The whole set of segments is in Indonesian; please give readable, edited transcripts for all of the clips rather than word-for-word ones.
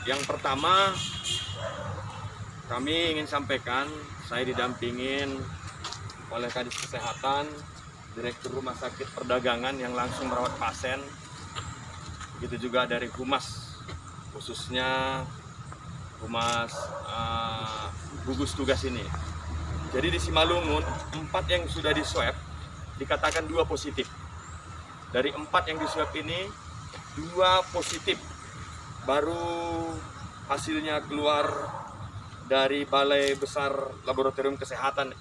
Yang pertama, kami ingin sampaikan, saya didampingin oleh Kadis Kesehatan, Direktur Rumah Sakit Perdagangan yang langsung merawat pasien, begitu juga dari Humas, khususnya Humas gugus tugas ini. Jadi di Simalungun, 4 yang sudah diswab dikatakan 2 positif. Dari 4 yang diswab ini, 2 positif. Baru hasilnya keluar dari Balai Besar Laboratorium Kesehatan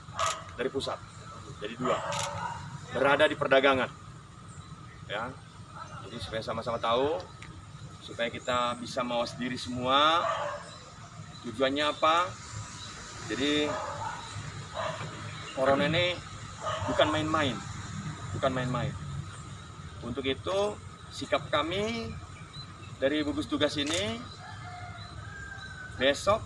dari pusat. Jadi 2 berada di perdagangan. Ya. Jadi supaya sama-sama tahu, supaya kita bisa mawas diri semua. Tujuannya apa? Jadi corona ini bukan main-main, bukan main-main. Untuk itu sikap kami dari gugus tugas ini, besok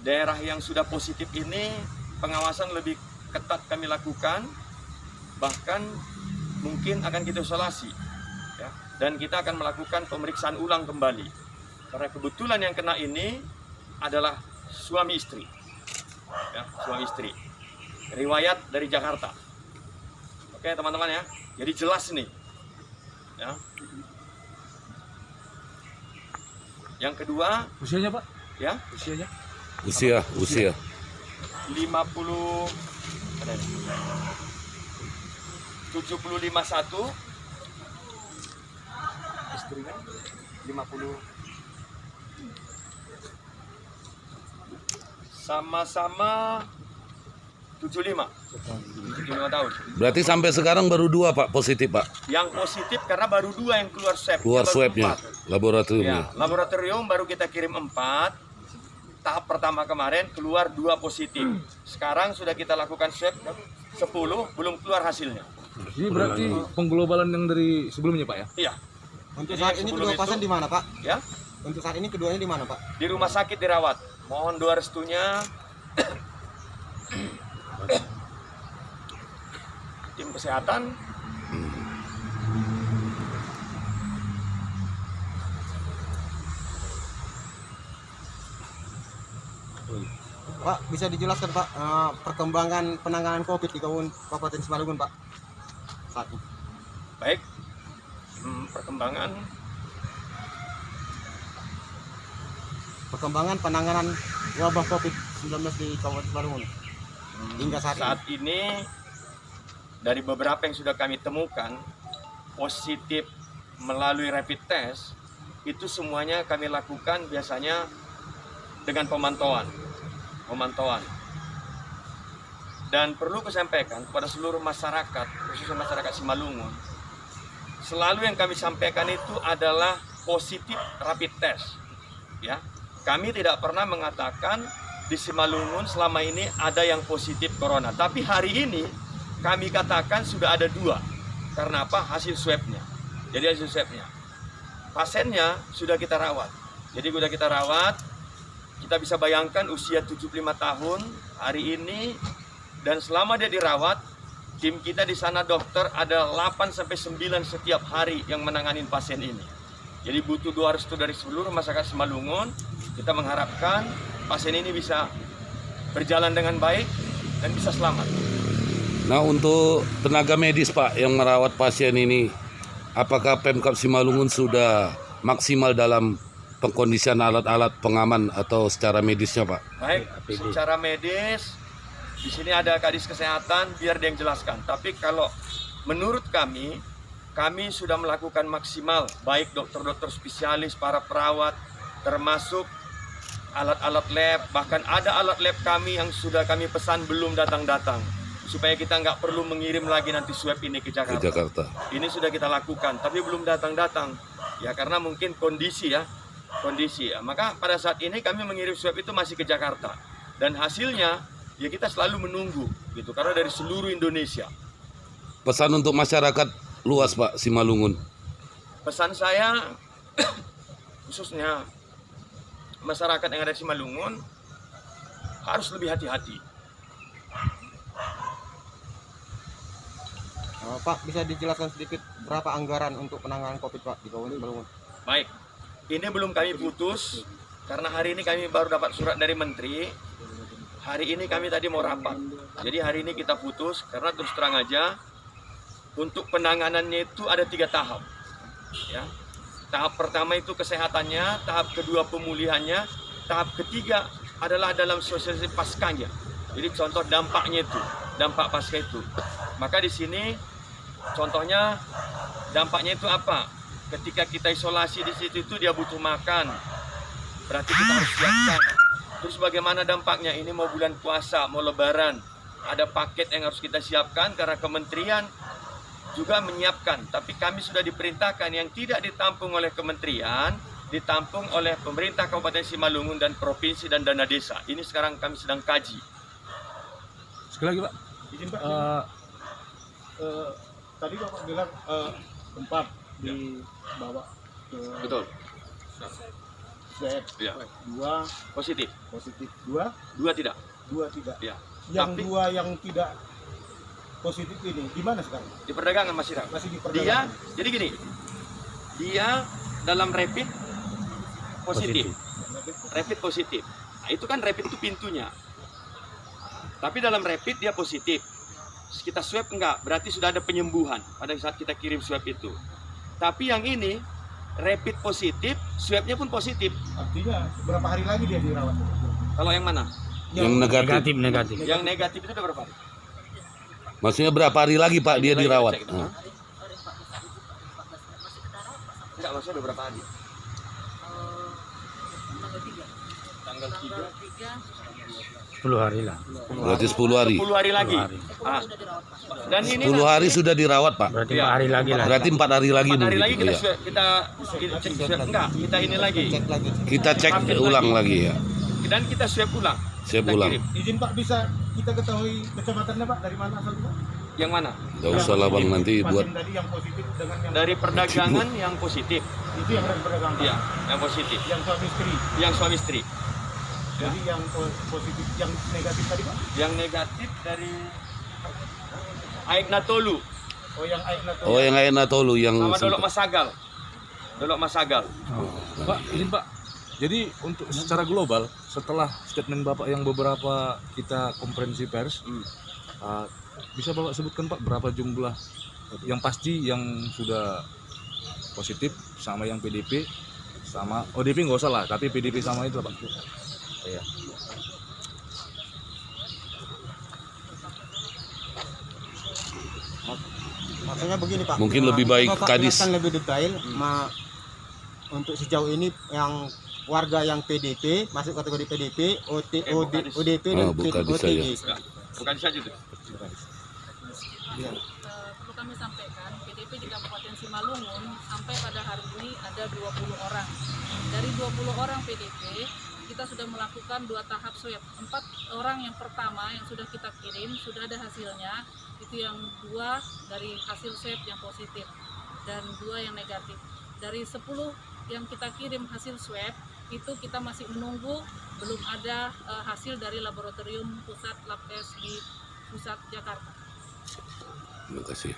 daerah yang sudah positif ini pengawasan lebih ketat kami lakukan, bahkan mungkin akan kita isolasi, ya. Dan kita akan melakukan pemeriksaan ulang kembali, karena kebetulan yang kena ini adalah suami istri, ya, suami istri, riwayat dari Jakarta. Oke teman-teman ya, jadi jelas nih, ya. Yang kedua, usianya Pak? Ya, Usianya? Usia 50, ada ini, 75 1, istrinya 50, sama-sama 75 tahun. Berarti sampai sekarang baru 2 Pak positif Pak. Yang positif karena baru 2 yang keluar swab. Keluar Baru swabnya, 4. laboratoriumnya. Ya, laboratorium baru kita kirim 4. Tahap pertama kemarin keluar 2 positif. Sekarang sudah kita lakukan swab 10, belum keluar hasilnya. Ini berarti pengglobalan yang dari sebelumnya Pak ya? Iya. Untuk saat ini kedua pasien di mana Pak? Ya, Untuk saat ini keduanya di mana Pak? di rumah sakit dirawat. Mohon doa restunya tim kesehatan. Pak, bisa dijelaskan Pak perkembangan penanganan COVID di Kabupaten Simalungun Pak saat ini? Baik, Perkembangan penanganan wabah COVID-19 di Kabupaten Simalungun hingga saat ini. ini dari beberapa yang sudah kami temukan positif melalui rapid test, itu semuanya kami lakukan biasanya dengan pemantauan. Dan perlu kusampaikan kepada seluruh masyarakat, khususnya masyarakat Simalungun, selalu yang kami sampaikan itu adalah positif rapid test. Ya, kami tidak pernah mengatakan di Simalungun selama ini ada yang positif corona. Tapi hari ini kami katakan sudah ada 2. Karena apa? Hasil swabnya. Jadi hasil swabnya. Pasiennya sudah kita rawat. Jadi sudah kita rawat. Kita bisa bayangkan usia 75 tahun hari ini. Dan selama dia dirawat, tim kita di sana dokter ada 8-9 setiap hari yang menangani pasien ini. Jadi butuh doa restu dari seluruh masyarakat Simalungun. Kita mengharapkan pasien ini bisa berjalan dengan baik dan bisa selamat. Nah, untuk tenaga medis Pak yang merawat pasien ini, apakah Pemkab Simalungun sudah maksimal dalam pengkondisian alat-alat pengaman atau secara medisnya Pak? Baik, secara medis di sini ada Kadis Kesehatan, biar dia yang jelaskan. Tapi kalau menurut kami sudah melakukan maksimal, baik dokter-dokter spesialis, para perawat, termasuk alat-alat lab, bahkan ada alat lab kami yang sudah kami pesan belum datang-datang, supaya kita nggak perlu mengirim lagi nanti swab ini ke Jakarta. Ini sudah kita lakukan, tapi belum datang-datang, ya karena mungkin kondisi ya. Maka pada saat ini kami mengirim swab itu masih ke Jakarta, dan hasilnya ya kita selalu menunggu, gitu, karena dari seluruh Indonesia. Pesan untuk masyarakat luas Pak Simalungun. Pesan saya khususnya masyarakat yang ada di Simalungun harus lebih hati-hati. Pak, bisa dijelaskan sedikit berapa anggaran untuk penanganan COVID Pak di Kabupaten Simalungun? Baik, ini belum kami putus karena hari ini kami baru dapat surat dari Menteri. Hari ini kami tadi mau rapat. Jadi hari ini kita putus karena terus terang aja untuk penanganannya itu ada 3 tahap. Ya. Tahap pertama itu kesehatannya, tahap kedua pemulihannya, tahap ketiga adalah dalam sosialisasi paskanya. Jadi contoh dampaknya itu, dampak pasca itu. Maka di sini contohnya dampaknya itu apa? Ketika kita isolasi di situ itu dia butuh makan, berarti kita harus siapkan. Terus bagaimana dampaknya? Ini mau bulan puasa, mau lebaran, ada paket yang harus kita siapkan karena kementerian juga menyiapkan. Tapi kami sudah diperintahkan yang tidak ditampung oleh kementerian, ditampung oleh pemerintah Kabupaten Simalungun dan provinsi dan dana desa. Ini sekarang kami sedang kaji. Sekali lagi Pak. Izin Pak, tadi Bapak bilang tempat dibawa ke Betul. swab, Ya. 2 Positif. positif, 2 tidak. tidak. Ya. Yang Tapi 2 yang tidak positif ini gimana sekarang? di perdagangan masih ada. Masih di Dia, perdagangan. jadi gini, dia dalam rapid positif. Rapid positif. Nah, itu kan rapid itu pintunya. Tapi dalam rapid dia positif. Kita swab enggak, berarti sudah ada penyembuhan pada saat kita kirim swab itu. Tapi yang ini rapid positif, swabnya pun positif. Artinya berapa hari lagi dia dirawat? Kalau yang mana? Yang negatif. Yang negatif itu udah berapa hari? Maksudnya berapa hari lagi Pak dia Lagi dirawat? cek itu. Enggak, maksudnya udah berapa hari? Tanggal 3. 10 hari lah. Berarti 10 hari. 10 hari lagi. 10 hari. Ah. Dan ini 10 hari sudah dirawat Pak. Berarti Iya. 4 hari lagi lah. Berarti 4 hari lagi 4 hari mungkin. lagi kita Iya. swab, kita cek swab enggak, kita ini lagi. Cek lagi. Kita cek Update ulang lagi. lagi ya. Dan kita swab ulang. Swab Kita ulang. kirim. Izin Pak, bisa kita ketahui kecamatannya Pak dari mana asalnya Pak? Yang mana? Gak usah lah Bang, nanti Pasien buat tadi yang positif dengan yang Dari perdagangan yang positif. itu yang dari perdagangan. Pak? Iya, yang positif. Yang suami istri. Yang suami istri. Jadi yang positif, yang negatif tadi Pak? Yang negatif dari Aik Natolu Oh yang Aina tuh. Oh yang Aina Tolu yang sama Dolok sempat- Masagal. Dolok Masagal. Pak, izin Pak. Jadi untuk secara global setelah statement Bapak yang beberapa kita konferensi pers, bisa Bapak sebutkan Pak berapa jumlah yang pasti yang sudah positif sama yang PDP sama ODP nggak usah lah, tapi PDP sama itu lah Pak. Iya. Maksudnya begini Pak. Mungkin lebih baik Bapak Kadis. jelaskan lebih detail. Untuk sejauh ini yang warga yang PDP masuk kategori PDP, ODP dan bukan Kadis OTG. saja. Bukan saja itu. Perlu kami sampaikan, PDP di Kabupaten Simalungun sampai pada hari ini ada 20 orang. Dari 20 orang PDP, kita sudah melakukan 2 tahap swab. 4 orang yang pertama yang sudah kita kirim, sudah ada hasilnya. Itu yang 2 dari hasil swab yang positif dan 2 yang negatif. Dari 10 yang kita kirim hasil swab, itu kita masih menunggu, belum ada hasil dari laboratorium pusat Labkes di pusat Jakarta. Terima kasih.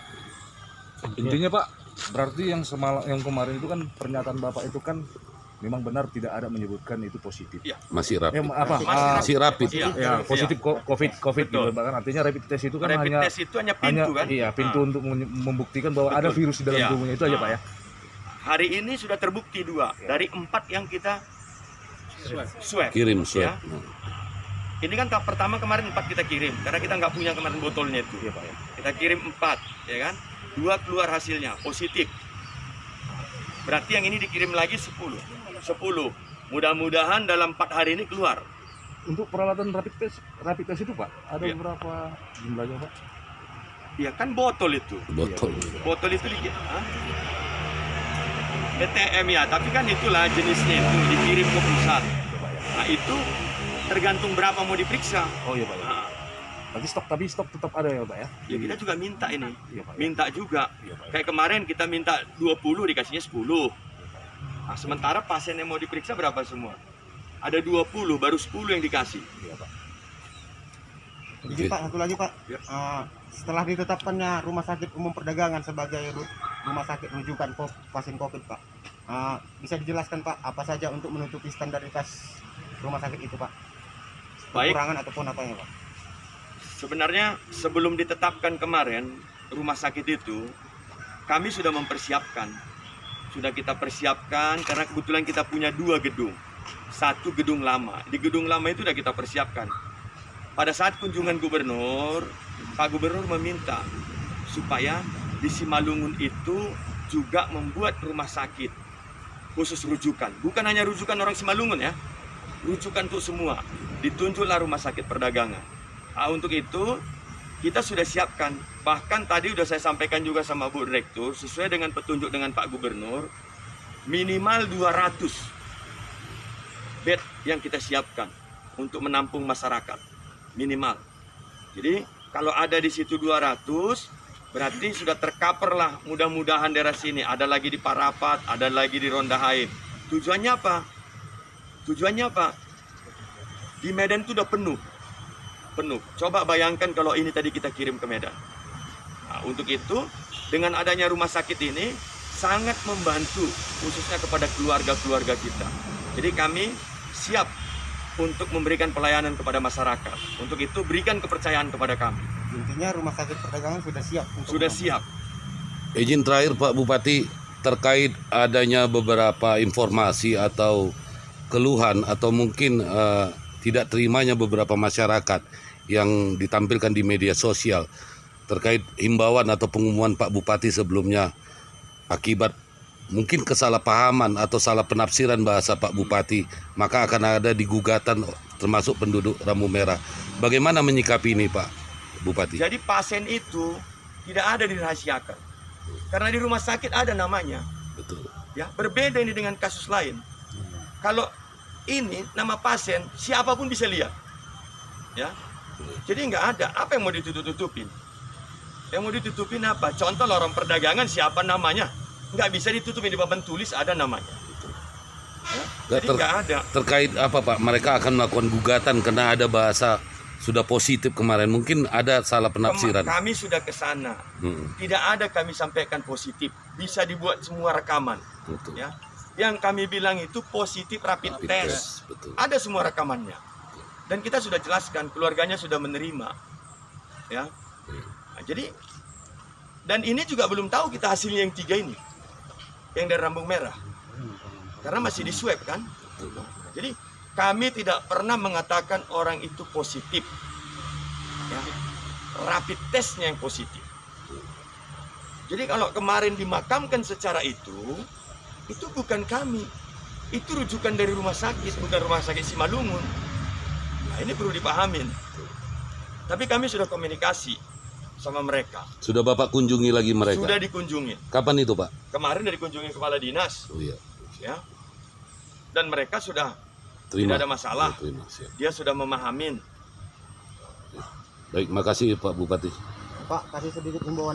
Intinya Pak, berarti yang kemarin itu kan pernyataan Bapak itu kan memang benar tidak ada menyebutkan itu positif. Masih rapid. Masih Masih rapid. Iya. ya positif COVID Betul. gitu. Bahkan artinya rapid test itu kan Rapid hanya test itu hanya pintu kan? iya pintu untuk membuktikan bahwa ada Betul. virus di dalam Iya. tubuhnya itu aja Pak ya. Hari ini sudah terbukti 2 dari 4 yang kita swab. Kirim swab. Ya. Ini kan tahap pertama kemarin 4 kita kirim karena kita nggak punya kemarin botolnya itu. Iya Pak ya. Kita kirim 4, ya kan? 2 keluar hasilnya positif. Berarti yang ini dikirim lagi 10. Mudah-mudahan dalam 4 hari ini keluar. Untuk peralatan rapid test itu Pak, ada Iya. berapa jumlahnya Pak? Ya kan botol itu. Botol. Botol itu PTM ya, tapi kan itulah jenisnya itu dikirim ke pusat. Nah itu tergantung berapa mau diperiksa. Oh iya Pak ya. Nah, Tapi stok tetap ada ya Pak ya. ya kita juga minta ini. Iya Pak. Ya. Minta juga. Iya, Pak. Kayak kemarin kita minta 20 dikasihnya 10. Nah, sementara pasien yang mau diperiksa berapa semua? Ada 20, baru 10 yang dikasih. Iya Pak. Jadi Pak, satu lagi Pak. Ya. Setelah ditetapkannya Rumah Sakit Umum Perdagangan sebagai rumah sakit rujukan pasien COVID Pak, Bisa dijelaskan Pak apa saja untuk menutupi standaritas rumah sakit itu Pak? Baik. Kekurangan ataupun apa ya Pak? Sebenarnya sebelum ditetapkan kemarin rumah sakit itu, kami sudah mempersiapkan. Sudah kita persiapkan karena kebetulan kita punya 2 gedung. 1 gedung lama. Di gedung lama itu sudah kita persiapkan. Pada saat kunjungan gubernur, Pak Gubernur meminta supaya di Simalungun itu juga membuat rumah sakit khusus rujukan. Bukan hanya rujukan orang Simalungun ya, rujukan untuk semua. Ditunjuklah rumah sakit perdagangan. Untuk itu kita sudah siapkan. Bahkan tadi sudah saya sampaikan juga sama Bu Direktur, sesuai dengan petunjuk dengan Pak Gubernur, minimal 200 bed yang kita siapkan untuk menampung masyarakat. Minimal. Jadi kalau ada di situ 200, berarti sudah tercover lah mudah-mudahan daerah sini. Ada lagi di Parapat, ada lagi di Ronda Haim. Tujuannya apa? Tujuannya apa? Di Medan itu udah penuh. Coba bayangkan kalau ini tadi kita kirim ke Medan. Untuk itu, dengan adanya rumah sakit ini sangat membantu khususnya kepada keluarga-keluarga kita. Jadi kami siap untuk memberikan pelayanan kepada masyarakat. Untuk itu berikan kepercayaan kepada kami. Intinya rumah sakit perdagangan sudah siap untuk Sudah siap. Izin terakhir Pak Bupati, terkait adanya beberapa informasi atau keluhan atau mungkin tidak terimanya beberapa masyarakat yang ditampilkan di media sosial terkait himbauan atau pengumuman Pak Bupati sebelumnya akibat mungkin kesalahpahaman atau salah penafsiran bahasa Pak Bupati, maka akan ada digugatan termasuk penduduk Rambu Merah. Bagaimana menyikapi ini Pak Bupati? Jadi pasien itu tidak ada dirahasiakan. Karena di rumah sakit ada namanya. Betul. Ya, berbeda ini dengan kasus lain. Kalau ini nama pasien siapapun bisa lihat. Ya. Jadi nggak ada. Apa yang mau ditutup-tutupin? Yang mau ditutupin apa? Contoh lorong perdagangan siapa namanya? Nggak bisa ditutupin, di papan tulis ada namanya. Ya. Jadi nggak ada. Terkait apa Pak? Mereka akan melakukan gugatan karena ada bahasa sudah positif kemarin. Mungkin ada salah penafsiran. Kami sudah ke sana. Tidak ada kami sampaikan positif. Bisa dibuat semua rekaman. Betul. Ya. Yang kami bilang itu positif rapid test. Betul. Ada semua rekamannya. Dan kita sudah jelaskan, keluarganya sudah menerima. Ya. Nah, jadi dan ini juga belum tahu kita hasilnya yang 3 ini. Yang dari Rambu Merah. Karena masih di swab kan. Jadi kami tidak pernah mengatakan orang itu positif. Ya. Rapid testnya yang positif. Jadi kalau kemarin dimakamkan secara itu bukan kami. Itu rujukan dari rumah sakit, bukan rumah sakit Simalungun. Nah, ini perlu dipahamin. Tapi kami sudah komunikasi sama mereka. Sudah Bapak kunjungi lagi mereka? Sudah dikunjungi. Kapan itu Pak? Kemarin dari kunjungi kepala dinas. Oh iya. Ya. Dan mereka sudah Terima. tidak ada masalah. Terima, siap. Dia sudah memahamin. Baik, makasih Pak Bupati. Pak kasih sedikit himbauan